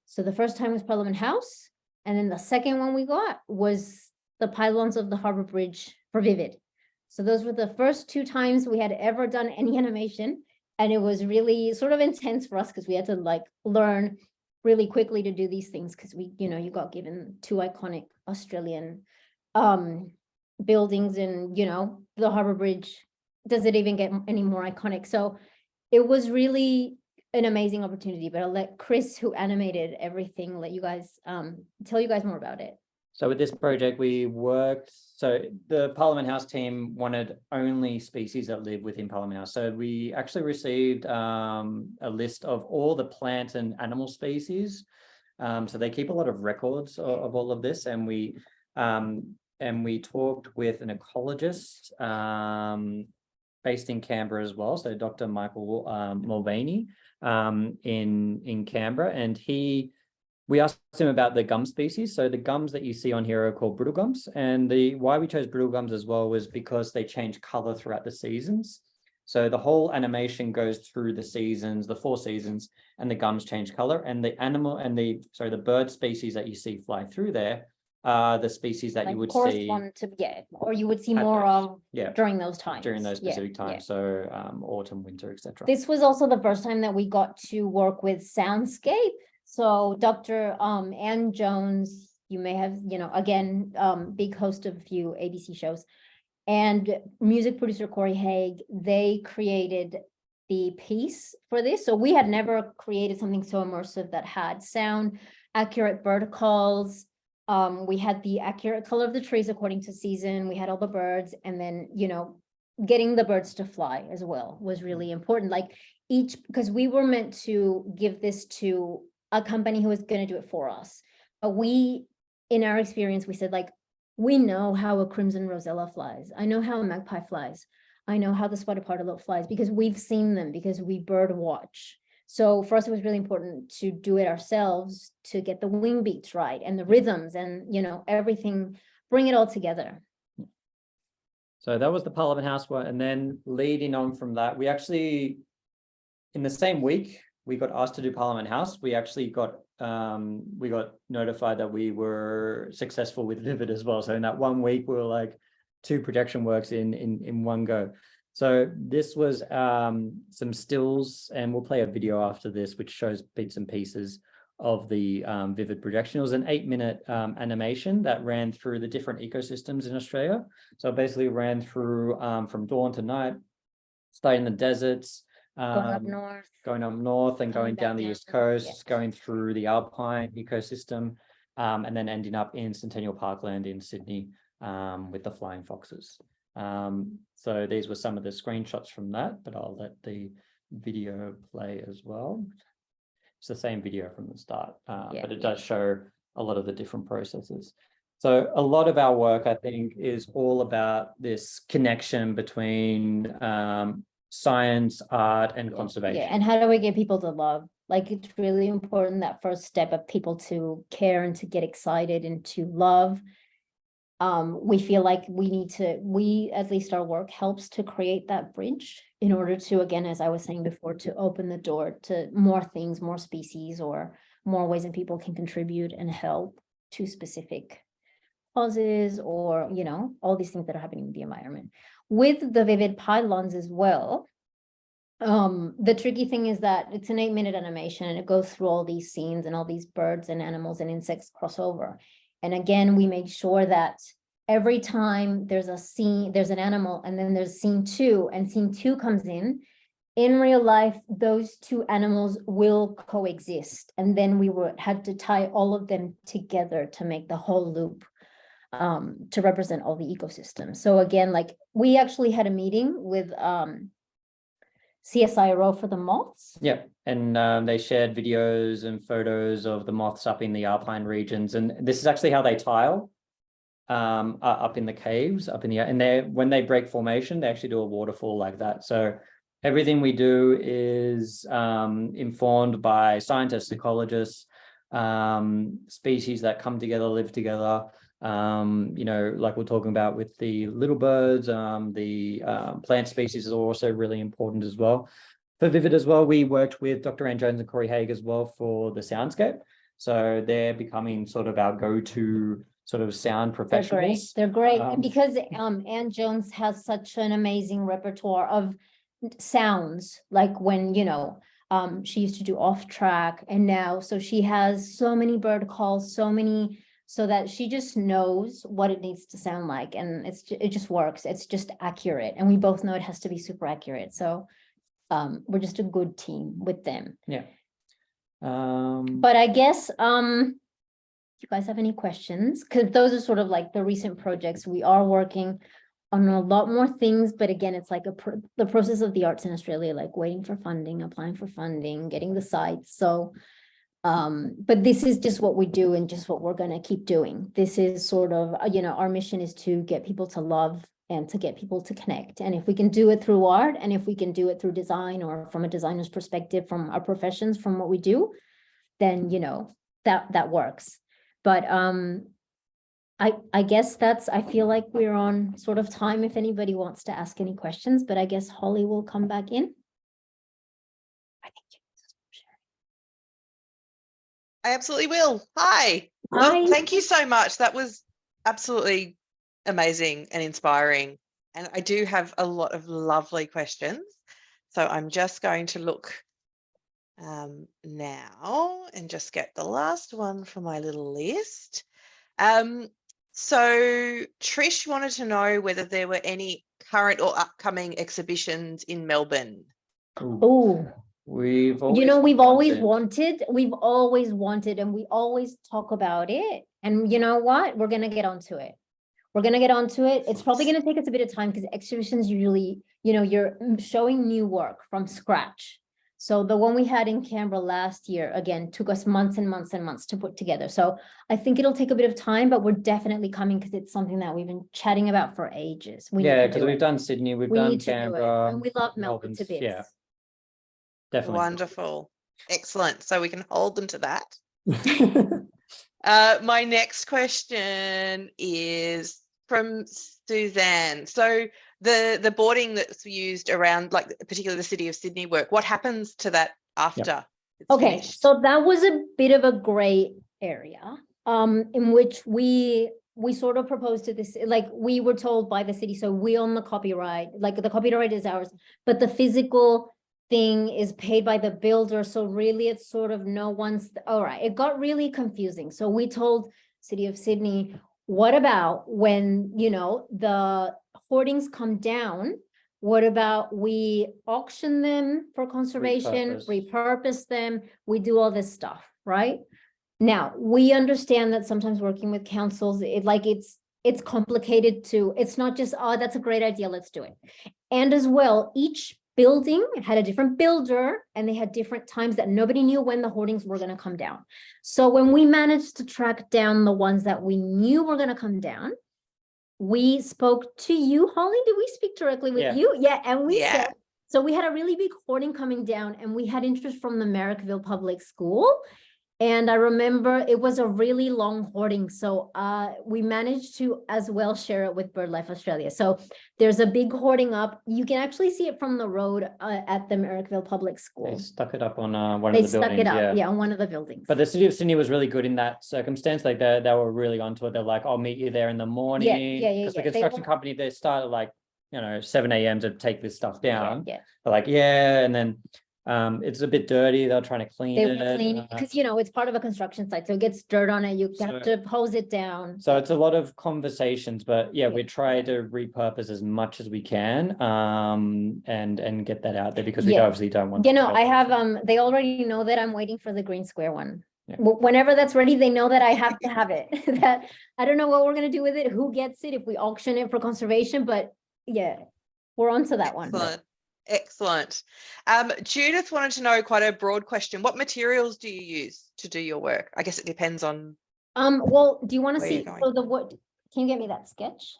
So the first time was Parliament House. And then the second one we got was the pylons of the Harbour Bridge for Vivid. So those were the first 2 times we had ever done any animation. And it was really sort of intense for us because we had to learn really quickly to do these things, because you got given 2 iconic Australian buildings, and the Harbour Bridge, does it even get any more iconic? So it was really an amazing opportunity, but I'll let Chris, who animated everything, let you guys tell you guys more about it. So with this project, so the Parliament House team wanted only species that live within Parliament House. So we actually received a list of all the plant and animal species. So they keep a lot of records of all of this. And we talked with an ecologist based in Canberra as well. So Dr. Michael Mulvaney in Canberra, and we asked him about the gum species. So the gums that you see on here are called brittle gums. And why we chose brittle gums as well was because they change color throughout the seasons. So the whole animation goes through the seasons, the 4 seasons, and the gums change color. And the animal and the bird species that you see fly through there are the species that you would see. Or you would see more of during those times. During those specific times. So autumn, winter, etc. This was also the first time that we got to work with soundscape. So Dr. Ann Jones, you may have, again, big host of a few ABC shows, and music producer Corey Haig, they created the piece for this. So we had never created something so immersive that had sound, accurate bird calls. We had the accurate color of the trees according to season. We had all the birds, and then, getting the birds to fly as well was really important. Because we were meant to give this to a company who was going to do it for us. But in our experience, we said, we know how a crimson rosella flies. I know how a magpie flies. I know how the spotted pardalote flies, because we've seen them, because we bird watch. So for us, it was really important to do it ourselves, to get the wing beats right and the rhythms and, everything, bring it all together. So that was the Parliament House one. And then leading on from that, we actually, in the same week, we got asked to do Parliament House. We actually got notified that we were successful with Vivid as well. So in that 1 week, we were 2 projection works in one go. So this was some stills, and we'll play a video after this, which shows bits and pieces of the Vivid projection. It was an 8-minute animation that ran through the different ecosystems in Australia. So it basically ran through from dawn to night, starting in the deserts, going up north and going down the east coast, going through the alpine ecosystem, and then ending up in Centennial Parkland in Sydney with the flying foxes. So these were some of the screenshots from that, but I'll let the video play as well. It's the same video from the start, but it does show a lot of the different processes. So a lot of our work, I think, is all about this connection between science, art, and conservation. And how do we get people to love Like it's really important, that first step of people to care and to get excited and to love. We feel like we, at least our work helps to create that bridge in order to, again, as I was saying before, to open the door to more things, more species, or more ways that people can contribute and help to specific causes, or, you know, all these things that are happening in the environment. With the vivid pylons as well, the tricky thing is that it's an 8-minute animation and it goes through all these scenes and all these birds and animals and insects cross over. And again, we make sure that every time there's a scene, there's an animal, and then there's scene 2, and scene 2 comes in real life, those two animals will coexist. And then we had to tie all of them together to make the whole loop, to represent all the ecosystem. So again, like we actually had a meeting with CSIRO for the moths. Yeah, and they shared videos and photos of the moths up in the alpine regions, and this is actually how they tile up in the caves, up in the, and when they break formation, they actually do a waterfall like that. So everything we do is informed by scientists, ecologists, species that come together, live together. You know, like we're talking about with the little birds, the plant species is also really important as well. For Vivid as well, we worked with Dr. Anne Jones and Corey Haig as well for the soundscape. So they're becoming sort of our go-to sort of sound professionals. They're great. Because Anne Jones has such an amazing repertoire of sounds, like when, you know, she used to do Off Track, and now, so she has so many bird calls, so that she just knows what it needs to sound like, and it just works. It's just accurate, and we both know it has to be super accurate. So we're just a good team with them. Yeah. But I guess you guys have any questions? Because those are sort of like the recent projects. We are working on a lot more things, but again, it's like the process of the arts in Australia, like waiting for funding, applying for funding, getting the sites. So but this is just what we do and just what we're going to keep doing. This is sort of, you know, our mission is to get people to love and to get people to connect. And if we can do it through art, and if we can do it through design, or from a designer's perspective, from our professions, from what we do, then, you know, that works. But I guess I feel like we're on sort of time if anybody wants to ask any questions, but I guess Holly will come back in. I absolutely will. Hi. Hi. Well, thank you so much. That was absolutely amazing and inspiring. And I do have a lot of lovely questions. So I'm just going to look now and just get the last one for my little list. So Trish wanted to know whether there were any current or upcoming exhibitions in Melbourne. Oh. We've always wanted, and we always talk about it. And you know what? We're going to get onto it. It's probably going to take us a bit of time, because exhibitions usually, you know, you're showing new work from scratch. So the one we had in Canberra last year, again, took us months and months and months to put together. So I think it'll take a bit of time, but we're definitely coming, because it's something that we've been chatting about for ages. Yeah, because we've done Sydney, we've done Canberra. And we love Melbourne to bits. Yeah. Definitely. Wonderful. Excellent. So we can hold them to that. My next question is from Suzanne. So the boarding that's used around, like particularly the City of Sydney work, what happens to that after it's finished? So that was a bit of a gray area in which we sort of proposed to this, like we were told by the city, so we own the copyright, like the copyright is ours, but the physical thing is paid by the builder. So really it's sort of no one's, all right, it got really confusing. So we told City of Sydney, what about when, you know, the hoardings come down, what about we auction them for conservation, repurpose them, we do all this stuff, right? Now, we understand that sometimes working with councils, it's complicated to, it's not just, oh, that's a great idea, let's do it. And as well, each building had a different builder, and they had different times that nobody knew when the hoardings were going to come down. So when we managed to track down the ones that we knew were going to come down, we spoke to you, Holly. Did we speak directly with you? Yeah. And we said, So we had a really big hoarding coming down, and we had interest from the Merrickville Public School. And I remember it was a really long hoarding. So we managed to as well share it with BirdLife Australia. So there's a big hoarding up. You can actually see it from the road at the Merrickville Public School. They stuck it up on one They of the stuck buildings. it up, Yeah. on one of the buildings. But the city of Sydney was really good in that circumstance. Like they were really onto it. They're like, I'll meet you there in the morning. Because the construction company, they started like, 7 a.m. to take this stuff down. Yeah. They're like, yeah. And then it's a bit dirty. They're trying to clean They it. were cleaning because it's part of a construction site, so it gets dirt on it. You have to hose it down. So it's a lot of conversations, but Yeah. we try to repurpose as much as we can, and get that out there because we obviously don't want. I have they already know that I'm waiting for the green square one. Yeah. Whenever that's ready, they know that I have to have it. That I don't know what we're gonna do with it, who gets it, if we auction it for conservation, but yeah, we're on to that one. Excellent. Judith wanted to know quite a broad question. What materials do you use to do your work? I guess it depends on. Well, do you want to where see? you're So can you get me that sketch?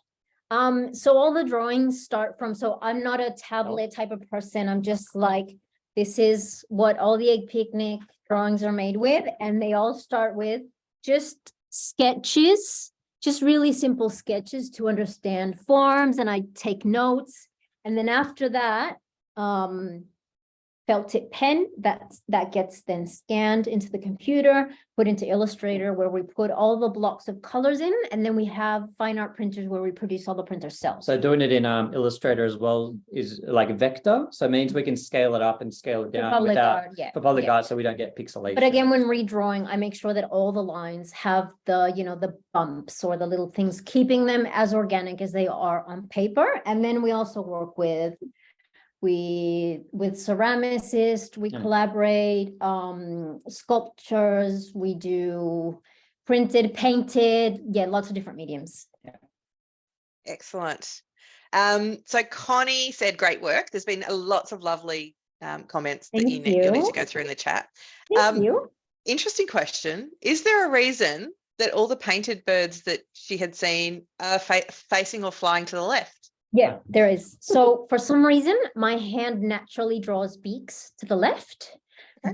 So all the drawings start from, so I'm not a tablet type of person. I'm just like, this is what all the Eggpicnic drawings are made with. And they all start with just sketches, just really simple sketches to understand forms. And I take notes. And then after that, felt tip pen that gets then scanned into the computer, put into Illustrator, where we put all the blocks of colors in, and then we have fine art printers where we produce all the printer cells. So doing it in Illustrator as well is like vector, so it means we can scale it up and scale it down for public art, so we don't get pixelation. But again, when redrawing, I make sure that all the lines have the the bumps or the little things, keeping them as organic as they are on paper. And then we also work with ceramicists, we collaborate, sculptures, we do printed, painted, lots of different mediums. Excellent. So Connie said, great work. There's been lots of lovely comments that you'll need to go through in the chat. Thank you. Interesting question. Is there a reason that all the painted birds that she had seen are facing or flying to the left? Yeah, there is. So for some reason, my hand naturally draws beaks to the left,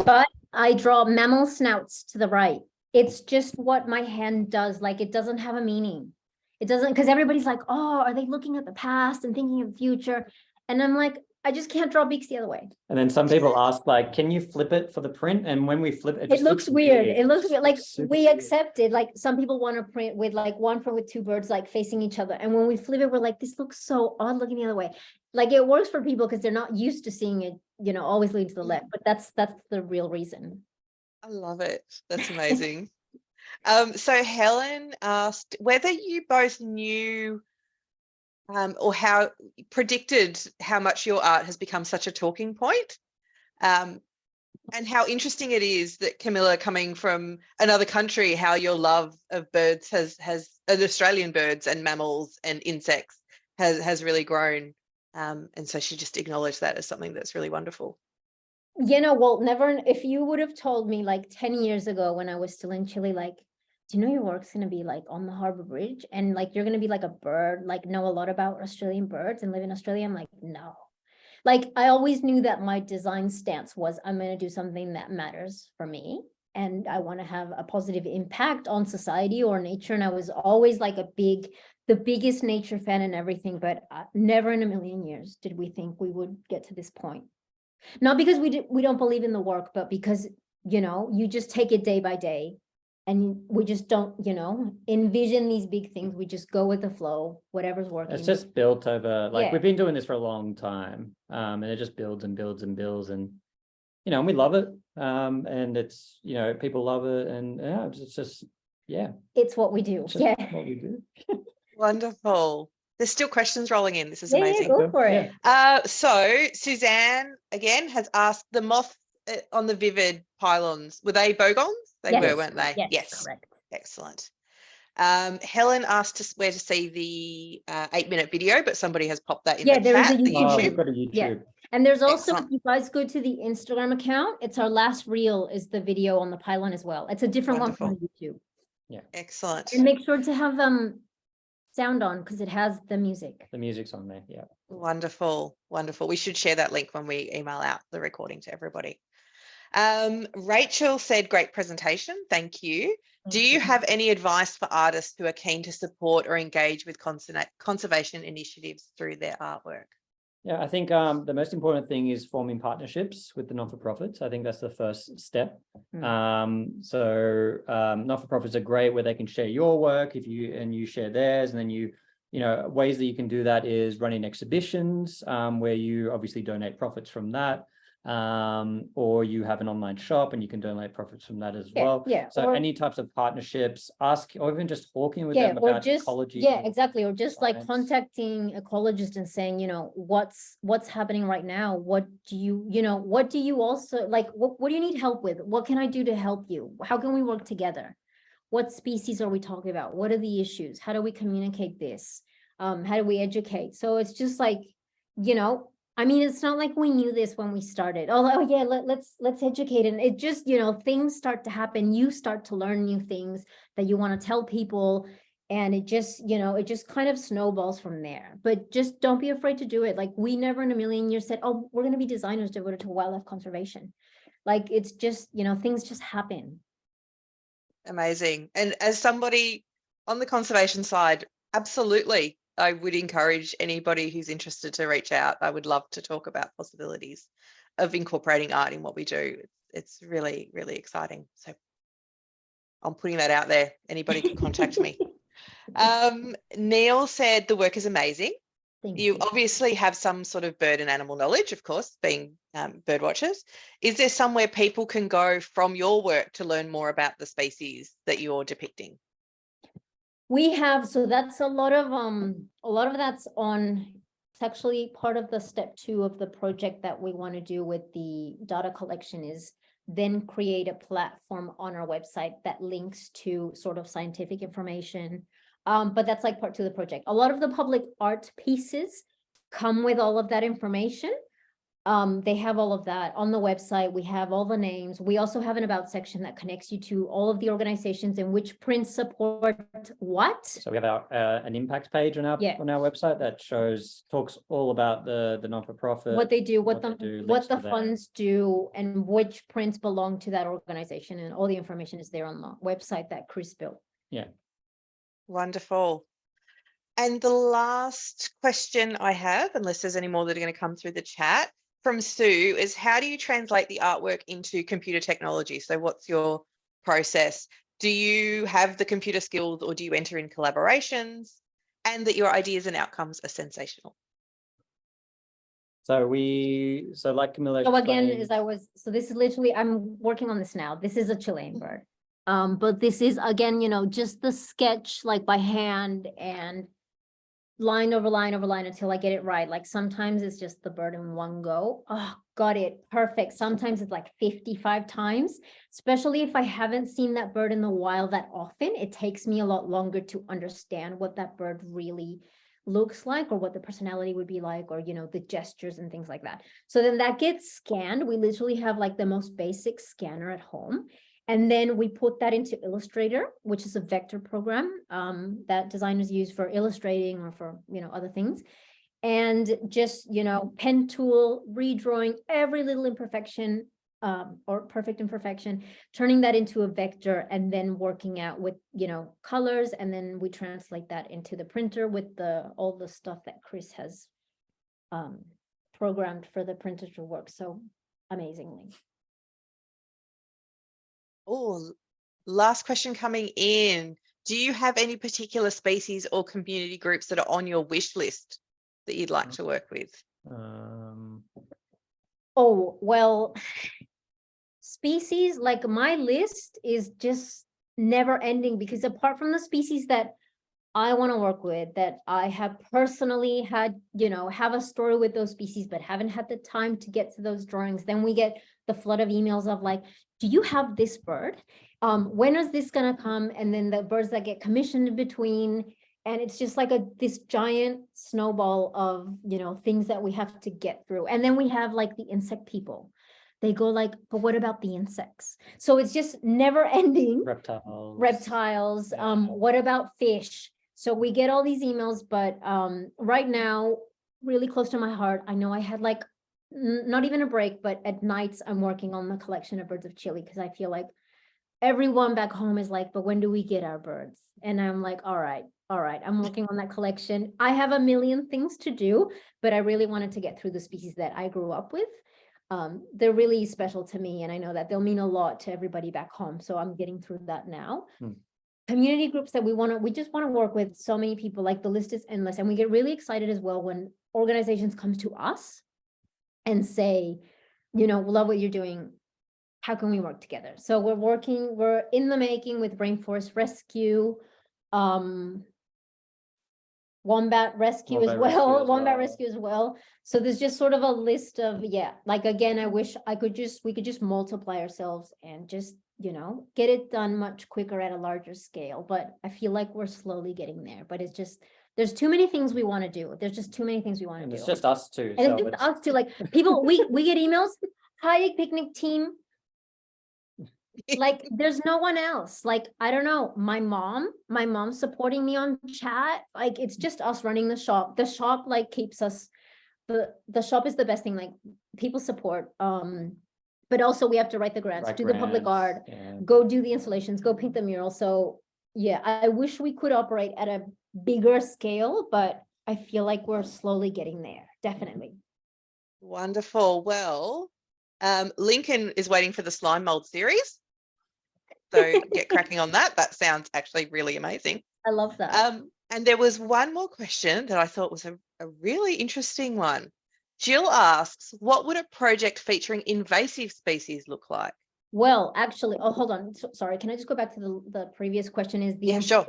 but I draw mammal snouts to the right. It's just what my hand does. Like, it doesn't have a meaning. It doesn't, because everybody's like, oh, are they looking at the past and thinking of the future? And I'm like, I just can't draw beaks the other way. And then some people ask, like, can you flip it for the print? And when we flip it, it looks weird. It looks weird. Like, we accepted, like, some people want to print with like one print with two birds like facing each other. And when we flip it, we're like, this looks so odd looking the other way. Like, it works for people because they're not used to seeing it, always leaning to the left. But that's the real reason. I love it. That's amazing. So Helen asked whether you both knew or how predicted how much your art has become such a talking point, and how interesting it is that Camilla, coming from another country, how your love of birds has Australian birds and mammals and insects has really grown, and so she just acknowledged that as something that's really wonderful. Well, never. If you would have told me like 10 years ago when I was still in Chile, like, do you know your work's going to be like on the Harbour Bridge and like you're going to be like a bird, like know a lot about Australian birds and live in Australia? I'm like, no. Like, I always knew that my design stance was I'm going to do something that matters for me and I want to have a positive impact on society or nature. And I was always like the biggest nature fan and everything, but never in a million years did we think we would get to this point. Not because we don't believe in the work, but because, you just take it day by day. And we just don't, envision these big things. We just go with the flow, whatever's working. It's just built over, like, we've been doing this for a long time, and it just builds and builds and builds, and and we love it, and it's people love it, and it's just it's what we do. What we do. Wonderful. There's still questions rolling in. This is amazing. Go for it. So Suzanne again has asked, the moth on the vivid pylons, were they bogons? They were, weren't they? Yes. Correct. Excellent. Helen asked us where to see the 8-minute video, but somebody has popped that in the there is chat. a YouTube. We've got a YouTube. Yeah. And there's also, Excellent. if you guys go to the Instagram account, it's our last reel is the video on the pylon as well. It's a different Wonderful. one from YouTube. Excellent. And make sure to have sound on because it has the music. The music's on there, yeah. Wonderful, wonderful. We should share that link when we email out the recording to everybody. Rachel said, great presentation. Thank you. Do you have any advice for artists who are keen to support or engage with conservation initiatives through their artwork? Yeah, I think the most important thing is forming partnerships with the not-for-profits. I think that's the first step. Not-for-profits are great where they can share your work and you share theirs, and then you know, ways that you can do that is running exhibitions where you obviously donate profits from that. Or you have an online shop and you can donate profits from that as well. Yeah. So any types of partnerships, ask, or even just talking with them about ecology. Yeah, exactly. Or just science. like contacting ecologists and saying, you know, what's happening right now? What do you also like? What do you need help with? What can I do to help you? How can we work together? What species are we talking about? What are the issues? How do we communicate this? How do we educate? So it's just like, you know, I mean, it's not like we knew this when we started. Oh yeah, let's educate. And it just, you know, things start to happen. You start to learn new things that you want to tell people. And it just, you know, it just kind of snowballs from there. But just don't be afraid to do it. Like, we never in a million years said, oh, we're going to be designers devoted to wildlife conservation. Like, it's just, you know, things just happen. Amazing. And as somebody on the conservation side, absolutely, I would encourage anybody who's interested to reach out. I would love to talk about possibilities of incorporating art in what we do. It's really, really exciting. So I'm putting that out there. Anybody can contact me. Neil said the work is amazing. Thank You obviously have some sort of bird and animal knowledge, of course, being bird watchers. Is there somewhere people can go from your work to learn more about the species that you're depicting? We have, so that's a lot of that's on, it's actually part of the step 2 of the project that we want to do with the data collection, is then create a platform on our website that links to sort of scientific information. But that's like part 2 of the project. A lot of the public art pieces come with all of that information. They have all of that on the website. We have all the names. We also have an about section that connects you to all of the organizations and which prints support what. So we have an impact page on our website that talks all about the non-for-profit, what they do, what do, the funds do, and which prints belong to that organization, and all the information is there on the website that Chris built. Yeah. Wonderful. And the last question I have, unless there's any more that are going to come through the chat, from Sue, is how do you translate the artwork into computer technology? So what's your process? Do you have the computer skills, or do you enter in collaborations, and that your ideas and outcomes are sensational? So like Camilla So again, explained, this is literally, I'm working on this now. This is a Chilean bird. But this is, again, you know, just the sketch, like by hand and line over line over line until I get it right. Like sometimes it's just the bird in one go. Oh, got it. Perfect. Sometimes it's like 55 times, especially if I haven't seen that bird in the wild that often. It takes me a lot longer to understand what that bird really looks like, or what the personality would be like, or, you know, the gestures and things like that. So then that gets scanned. We literally have like the most basic scanner at home. And then we put that into Illustrator, which is a vector program that designers use for illustrating or for, you know, other things. And just, you know, pen tool, redrawing every little imperfection or perfect imperfection, turning that into a vector, and then working out with, you know, colors. And then we translate that into the printer with all the stuff that Chris has programmed for the printer to work so amazingly. Oh, last question coming in. Do you have any particular species or community groups that are on your wish list that you'd like to work with? Oh, well, species, like my list is just never ending, because apart from the species that I want to work with, that I have personally had, you know, have a story with those species, but haven't had the time to get to those drawings, then we get the flood of emails of like, do you have this bird? When is this gonna come? And then the birds that get commissioned in between. And it's just like this giant snowball of, you know, things that we have to get through. And then we have like the insect people. They go like, but what about the insects? So it's just never ending. reptiles. What about fish? So we get all these emails, but right now, really close to my heart, I know I had like not even a break, but at nights I'm working on the collection of birds of Chile because I feel like everyone back home is like, but when do we get our birds? And I'm like, all right, I'm working on that collection. I have a million things to do, but I really wanted to get through the species that I grew up with. They're really special to me, and I know that they'll mean a lot to everybody back home. So I'm getting through that now. Community groups that we just want to work with so many people, like the list is endless. And we get really excited as well when organizations come to us and say, we love what you're doing. How can we work together? So we're in the making with Rainforest Rescue, Wombat Rescue as well. So there's just sort of a list of, like, again, I wish we could just multiply ourselves and just, get it done much quicker at a larger scale. But I feel like we're slowly getting there, but it's just, there's too many things we want to do. There's just too many things we want to do. It's just us too. And it's just us too, like people, we get emails, hi, Eggpicnic team. Like there's no one else. Like, I don't know, my mom supporting me on chat. Like it's just us running the shop. The shop like keeps us, the shop is the best thing, like people support. But also we have to write the grants, do the public art, go do the installations, go paint the mural. So yeah, I wish we could operate at a bigger scale, but I feel like we're slowly getting there, definitely. Wonderful. Well, Lincoln is waiting for the slime mold series. So get cracking on that. That sounds actually really amazing. I love that. And there was one more question that I thought was a really interesting one. Jill asks, what would a project featuring invasive species look like? Well, actually, hold on. Sorry, can I just go back to the previous question? Is the sure.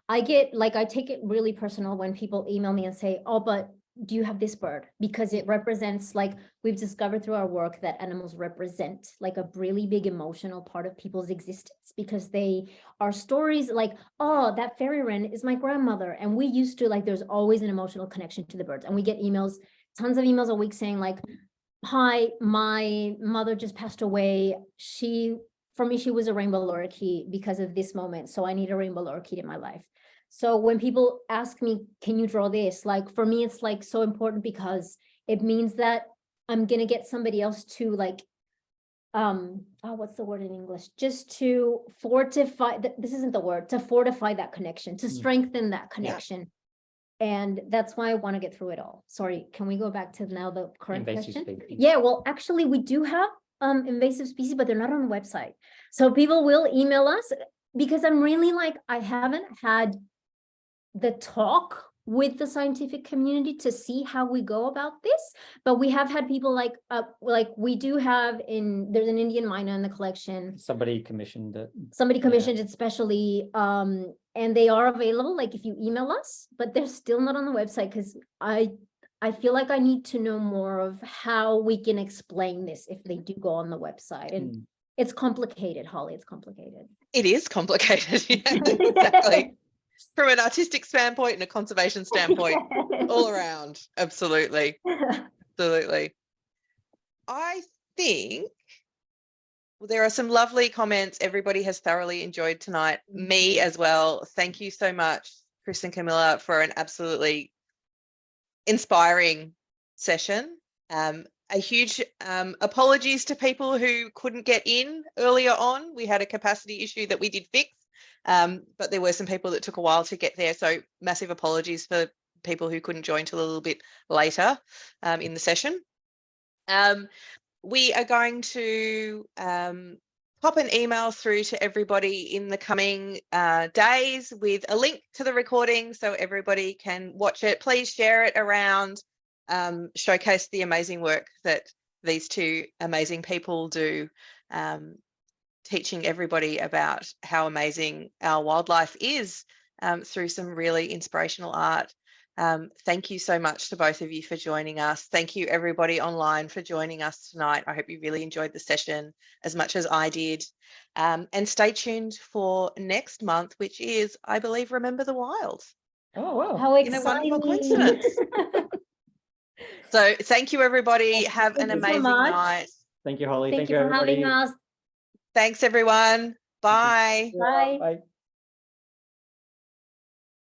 I take it really personal when people email me and say, oh, but do you have this bird? Because it represents, like, we've discovered through our work that animals represent like a really big emotional part of people's existence, because they are stories like, oh, that fairy wren is my grandmother. And we used to, like, there's always an emotional connection to the birds. And we get emails, tons of emails a week saying like, hi, my mother just passed away. For me, she was a rainbow lorikeet because of this moment. So I need a rainbow lorikeet in my life. So when people ask me, can you draw this? Like, for me, it's like so important because it means that I'm going to get somebody else to like, what's the word in English? Just to fortify, this isn't the word, to fortify that connection, to strengthen that connection. And that's why I want to get through it all. Sorry, can we go back to now the current question? Species. Yeah, well, actually, we do have invasive species, but they're not on the website. So people will email us because I'm really like, I haven't had the talk with the scientific community to see how we go about this, but we have had people like we do have there's an Indian myna in the collection. Somebody commissioned it specially, and they are available, like if you email us, but they're still not on the website because I feel like I need to know more of how we can explain this if they do go on the website. And it's complicated, Holly, it's complicated. It is complicated, yeah, exactly. From an artistic standpoint and a conservation standpoint, all around. Absolutely. Absolutely. I think there are some lovely comments. Everybody has thoroughly enjoyed tonight. Me as well. Thank you so much, Chris and Camilla, for an absolutely inspiring session. A huge apologies to people who couldn't get in earlier on. We had a capacity issue that we did fix. But there were some people that took a while to get there. So massive apologies for people who couldn't join till a little bit later in the session. We are going to pop an email through to everybody in the coming days with a link to the recording so everybody can watch it. Please share it around, showcase the amazing work that these two amazing people do. Teaching everybody about how amazing our wildlife is through some really inspirational art. Thank you so much to both of you for joining us. Thank you everybody online for joining us tonight. I hope you really enjoyed the session as much as I did. And stay tuned for next month, which is, I believe, Remember the Wild. Oh, wow. How exciting. Wonderful coincidence. So thank you, everybody. Have an amazing night. Thank you, Holly. Thank you for having us. Thanks, everyone. Bye. Bye. Bye.